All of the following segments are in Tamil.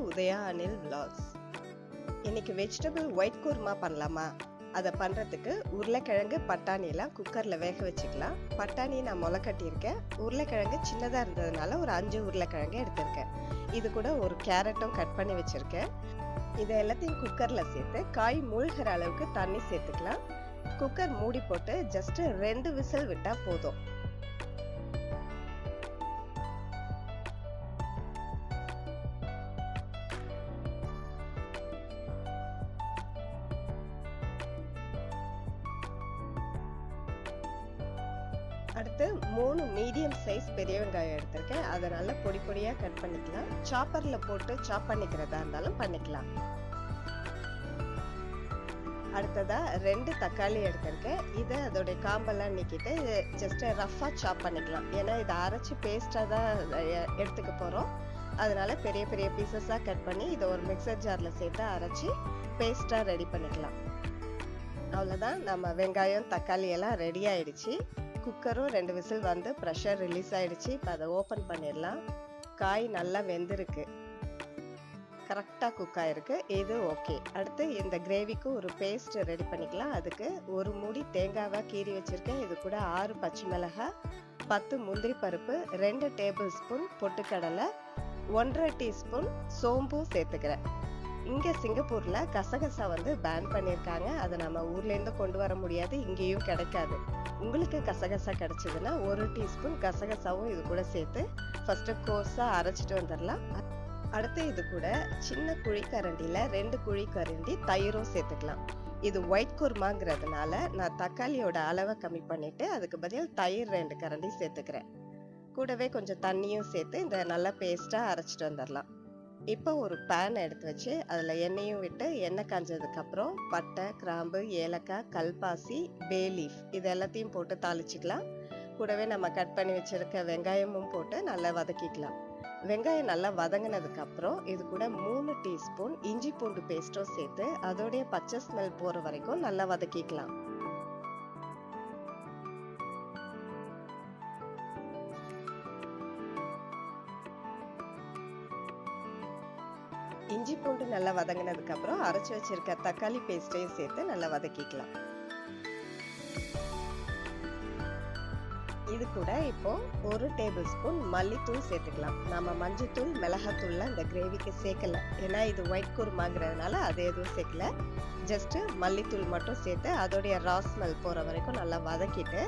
உதயா அனில் vlogs. இன்னைக்கு வெஜிடபிள் ஒயிட் குருமா பண்ணலாமா? அதை பண்ணுறதுக்கு உருளைக்கிழங்கு பட்டாணிலாம் குக்கரில் வேக வச்சுக்கலாம். பட்டாணி நான் முளை கட்டியிருக்கேன். உருளைக்கிழங்கு சின்னதாக இருந்ததுனால ஒரு 5 உருளைக்கிழங்கு எடுத்திருக்கேன். இது கூட ஒரு கேரட்டும் கட் பண்ணி வச்சுருக்கேன். இதை எல்லாத்தையும் குக்கரில் சேர்த்து காய் மூழ்கிற அளவுக்கு தண்ணி சேர்த்துக்கலாம். குக்கர் மூடி போட்டு ஜஸ்ட் 2 விசில் விட்டால் போதும். அடுத்து 3 மீடியம் சைஸ் பெரிய வெங்காயம் எடுத்திருக்கேன். அதை நல்லா பொடி பொடியாக கட் பண்ணிக்கலாம். சாப்பரில் போட்டு சாப் பண்ணிக்கிறதா இருந்தாலும் பண்ணிக்கலாம். அடுத்ததா 2 தக்காளி எடுத்திருக்கேன். இதை அதோடைய காம்பெல்லாம் நீக்கிட்டு ஜஸ்ட் ரஃபாக சாப் பண்ணிக்கலாம். ஏன்னா இதை அரைச்சி பேஸ்டாக தான் எடுத்துக்க போகிறோம். அதனால பெரிய பெரிய பீசஸாக கட் பண்ணி இதை ஒரு மிக்சர் ஜாரில் சேர்த்து அரைச்சி பேஸ்டாக ரெடி பண்ணிக்கலாம். அவ்வளோதான், நம்ம வெங்காயம் தக்காளி எல்லாம் ரெடி ஆயிடுச்சு. குக்கரும் 2 விசில் வந்து ப்ரெஷர் ரிலீஸ் ஆயிடுச்சு. இப்போ அதை ஓப்பன் பண்ணிடலாம். காய் நல்லா வெந்திருக்கு, கரெக்டாக குக் ஆயிருக்கு. இது ஓகே. அடுத்து இந்த கிரேவிக்கு ஒரு பேஸ்ட் ரெடி பண்ணிக்கலாம். அதுக்கு ஒரு மூடி தேங்காவை கீறி வச்சுருக்கேன். இது கூட 6 பச்சை மிளகாய், 10 முந்திரி பருப்பு, 2 டேபிள் ஸ்பூன் பொட்டுக்கடலை, 1.5 டீஸ்பூன் சோம்பு சேர்த்துக்கிறேன். இங்கே சிங்கப்பூரில் கசகசா வந்து பேன் பண்ணியிருக்காங்க. அதை நம்ம ஊர்லேருந்து கொண்டு வர முடியாது, இங்கேயும் கிடைக்காது. உங்களுக்கு கசகசா கிடைச்சதுன்னா 1 டீஸ்பூன் கசகசாவும் இது கூட சேர்த்து ஃபஸ்ட்டு கோர்ஸாக அரைச்சிட்டு வந்துடலாம். அடுத்து இது கூட சின்ன குழிக்கரண்டியில் 2 குழிக்கரண்டி தயிரும் சேர்த்துக்கலாம். இது ஒயிட் குருமாங்கிறதுனால நான் தக்காளியோட அளவை கம்மி பண்ணிவிட்டு அதுக்கு பதில் தயிர் 2 கரண்டி சேர்த்துக்கிறேன். கூடவே கொஞ்சம் தண்ணியும் சேர்த்து இந்த நல்லா பேஸ்ட்டாக அரைச்சிட்டு வந்துடலாம். இப்போ ஒரு பேன் எடுத்து வச்சு அதில் எண்ணெயும் விட்டு எண்ணெய் காஞ்சதுக்கப்புறம் பட்டை, கிராம்பு, ஏலக்காய், கல்பாசி, பே லீஃப் இது எல்லாத்தையும் போட்டு தாளிச்சிக்கலாம். கூடவே நம்ம கட் பண்ணி வச்சுருக்க வெங்காயமும் போட்டு நல்லா வதக்கிக்கலாம். வெங்காயம் நல்லா வதங்கினதுக்கப்புறம் இது கூட 3 டீஸ்பூன் இஞ்சி பூண்டு பேஸ்ட்டும் சேர்த்து அதோடைய பச்சை ஸ்மெல் போகிற வரைக்கும் நல்லா வதக்கிக்கலாம். இஞ்சி பூண்டு நல்லா வதங்கினதுக்கு அப்புறம் அரைச்சி வச்சிருக்க தக்காளி பேஸ்டையும் சேர்த்து நல்லா வதக்கிக்கலாம். இது கூட இப்போ 1 டேபிள் ஸ்பூன் மல்லித்தூள் சேர்த்துக்கலாம். நம்ம மஞ்சத்தூள் மிளகாத்தூள்லாம் இந்த கிரேவிக்கு சேர்க்கல, ஏன்னா இது ஒயிட் குருமாங்கிறதுனால அது எதுவும் சேர்க்கல. ஜஸ்ட் மல்லித்தூள் மட்டும் சேர்த்து அதோடைய ரா ஸ்மெல் போகிற வரைக்கும் நல்லா வதக்கிட்டு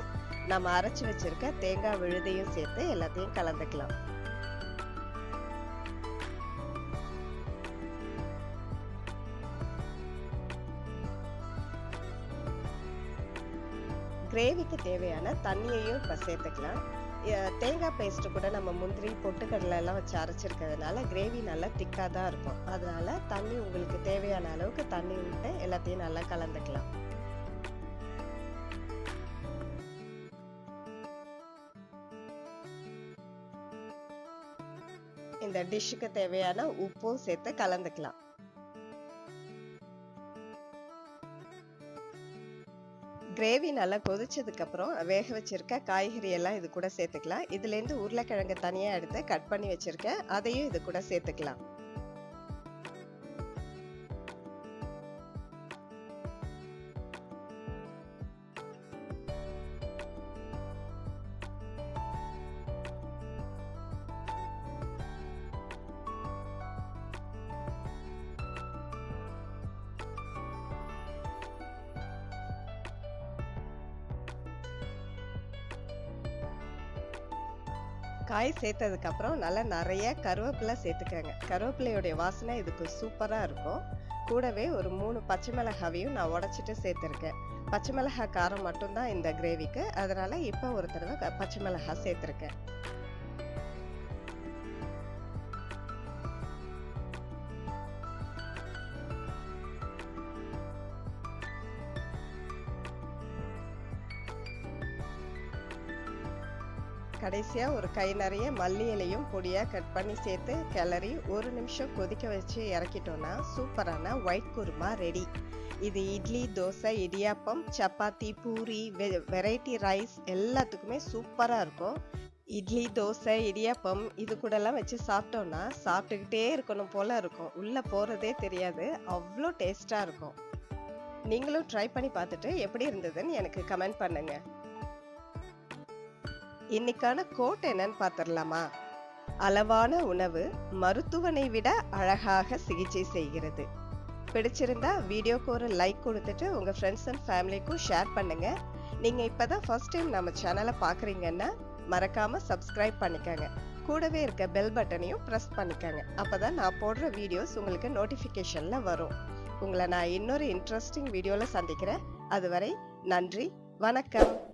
நம்ம அரைச்சி வச்சிருக்க தேங்காய் விழுதையும் சேர்த்து எல்லாத்தையும் கலந்துக்கலாம். கிரேவிக்கு தேவையான தண்ணியையும் இப்போ சேர்த்துக்கலாம். தேங்காய் பேஸ்ட்டு கூட நம்ம முந்திரி பொட்டுக்கடலை எல்லாம் வச்சு அரைச்சிருக்கிறதுனால கிரேவி நல்லா திக்காக தான் இருக்கும். அதனால தண்ணி உங்களுக்கு தேவையான அளவுக்கு தண்ணி விட்டு எல்லாத்தையும் நல்லா கலந்துக்கலாம். இந்த டிஷ்ஷுக்கு தேவையான உப்பும் சேர்த்து கலந்துக்கலாம். கிரேவி நல்லா கொதிச்சதுக்கு அப்புறம் வேக வச்சிருக்க காய்கறி எல்லாம் இது கூட சேர்த்துக்கலாம். இதுலேருந்து உருளைக்கிழங்கு தனியாக எடுத்து கட் பண்ணி வச்சிருக்கேன், அதையும் இது கூட சேர்த்துக்கலாம். காய் சேர்த்ததுக்கு அப்புறம் நல்லா நிறைய கருவேப்பிலை சேர்த்துக்கங்க. கருவேப்பிலையோடைய வாசனை இதுக்கு சூப்பராக இருக்கும். கூடவே ஒரு 3 பச்சை மிளகாவையும் நான் உடைச்சிட்டு சேர்த்துருக்கேன். பச்சை மிளகாய் காரம் மட்டும்தான் இந்த கிரேவிக்கு, அதனால இப்போ ஒரு தடவை பச்சை மிளகாய் சேர்த்துருக்கேன். கடைசியாக ஒரு கை நிறைய மல்லி இலையும் பொடியாக கட் பண்ணி சேர்த்து கிளறி 1 நிமிஷம் கொதிக்க வச்சு இறக்கிட்டோன்னா சூப்பரான ஒயிட் குருமா ரெடி. இது இட்லி, தோசை, இடியாப்பம், சப்பாத்தி, பூரி, வெரைட்டி ரைஸ் எல்லாத்துக்குமே சூப்பராக இருக்கும். இட்லி, தோசை, இடியாப்பம் இது கூடலாம் வச்சு சாப்பிட்டோம்னா, சாப்பிட்டுக்கிட்டே இருக்கணும் போல இருக்கும். உள்ள போறதே தெரியாது. அவ்ளோ டேஸ்ட்டா இருக்கும். நீங்களும் ட்ரை பண்ணி பார்த்துட்டு எப்படி இருந்ததுன்னு எனக்கு கமெண்ட் பண்ணுங்க. இன்னைக்கான கோட் என்னன்னு பார்த்துடலாமா? அளவான உணவு மருத்துவனை விட அழகாக சிகிச்சை செய்கிறது. பிடிச்சிருந்தா வீடியோக்கு ஒரு லைக் கொடுத்துட்டு உங்க ஃப்ரெண்ட்ஸ் அண்ட் ஃபேமிலிக்கும் ஷேர் பண்ணுங்க. நீங்க இப்பதான் ஃபர்ஸ்ட் டைம் நம்ம சேனலை பார்க்குறீங்கன்னா மறக்காம சப்ஸ்கிரைப் பண்ணிக்கங்க. கூடவே இருக்க பெல் பட்டனையும் பிரஸ் பண்ணிக்கங்க. அப்பதான் நான் போடுற வீடியோஸ் உங்களுக்கு நோட்டிஃபிகேஷன்ல வரும். உங்களை நான் இன்னொரு இன்ட்ரெஸ்டிங் வீடியோல சந்திக்கிறேன். அதுவரை நன்றி, வணக்கம்.